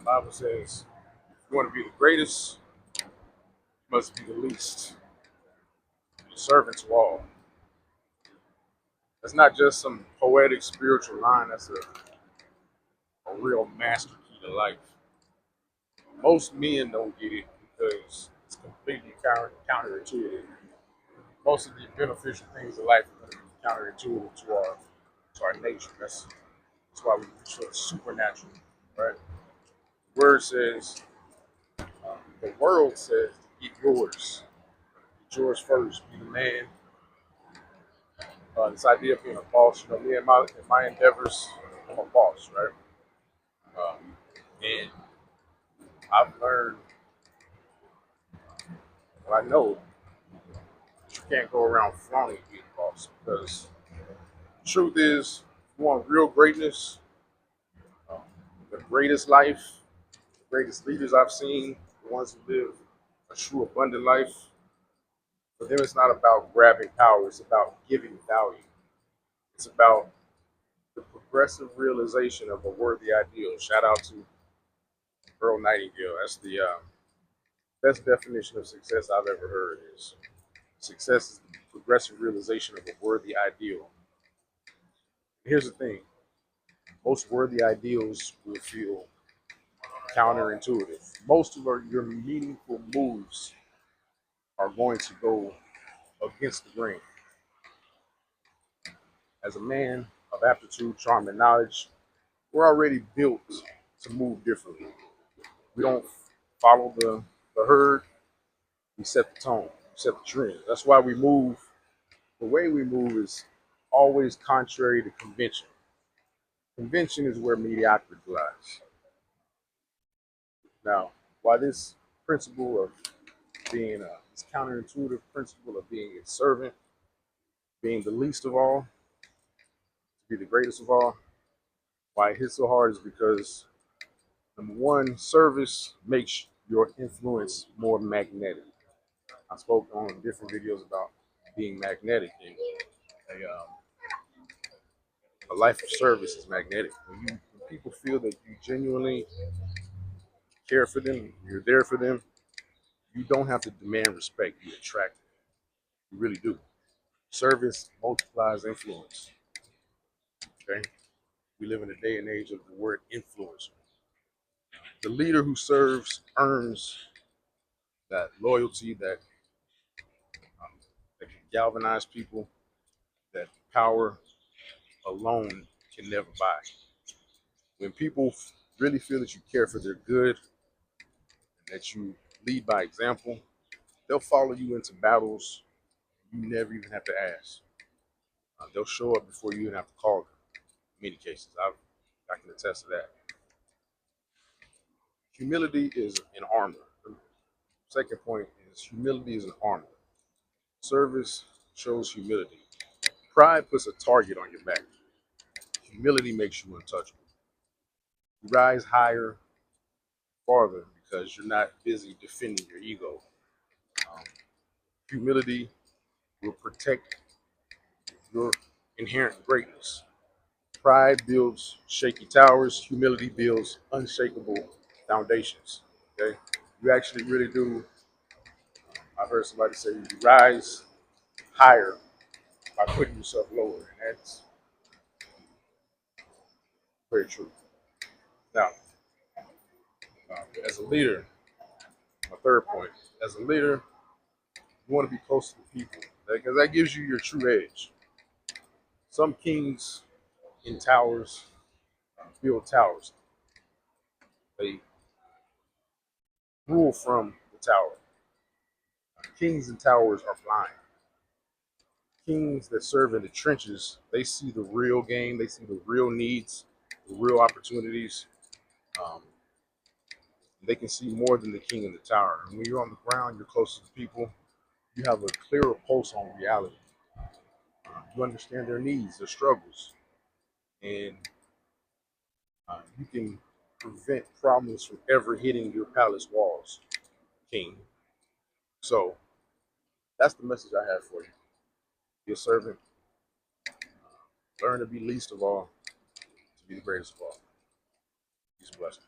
The Bible says, if you want to be the greatest, you must be the least, the servant to all. That's not just some poetic spiritual line, that's a real master key to life. Most men don't get it because it's completely counterintuitive. Most of the beneficial things in life are going to be counterintuitive to our nature. That's why we reach for the supernatural, right? The word says, the world says, get yours. Get yours first. Be the man. This idea of being a boss, me and my endeavors, I'm a boss, right? And I've learned, well, I know that you can't go around flaunting being a boss because the truth is, if you want real greatness, um, the greatest life, the greatest leaders I've seen, the ones who live a true abundant life, for them it's not about grabbing power, it's about giving value. It's about the progressive realization of a worthy ideal. Shout out to Earl Nightingale. That's the best definition of success I've ever heard. Is success is the progressive realization of a worthy ideal. Here's the thing: most worthy ideals will feel counterintuitive. Most of your meaningful moves are going to go against the grain. As a man of aptitude, charm, and knowledge, we're already built to move differently. We don't follow the herd, we set the tone, we set the trend. That's why we move. The way we move is always contrary to convention. Convention is where mediocrity lies. Now, why this principle of being this counterintuitive principle of being a servant, being the least of all, to be the greatest of all, why it hits so hard is because number one, service makes your influence more magnetic. I spoke on different videos about being magnetic, and a life of service is magnetic. When people feel that you genuinely care for them, you're there for them, you don't have to demand respect, you attract it. You really do. Service multiplies influence. Okay? We live in a day and age of the word influencer. The leader who serves earns that loyalty, that can galvanize people, that power alone can never buy. When people really feel that you care for their good, that you lead by example, they'll follow you into battles you never even have to ask. They'll show up before you even have to call them. In many cases, I can attest to that. Humility is an armor. The second point is humility is an armor. Service shows humility. Pride puts a target on your back. Humility makes you untouchable. You rise higher, farther because you're not busy defending your ego. Um, Humility will protect your inherent greatness. Pride builds shaky towers. Humility builds unshakable foundations. Okay, you actually really do. I've heard somebody say you rise higher by putting yourself lower, and that's very true. Now, as a leader, my third point, as a leader, you want to be close to the people because that gives you your true edge. Some kings in towers build towers. They rule from the tower. Kings in towers are blind. Kings that serve in the trenches, they see the real game, they see the real needs, the real opportunities. Um, they can see more than the king in the tower. And when you're on the ground, you're close to the people, you have a clearer pulse on reality. You understand their needs, their struggles, and you can prevent problems from ever hitting your palace walls, king. So that's the message I have for you. Be a servant, learn to be least of all, to be the greatest of all. Peace and blessings.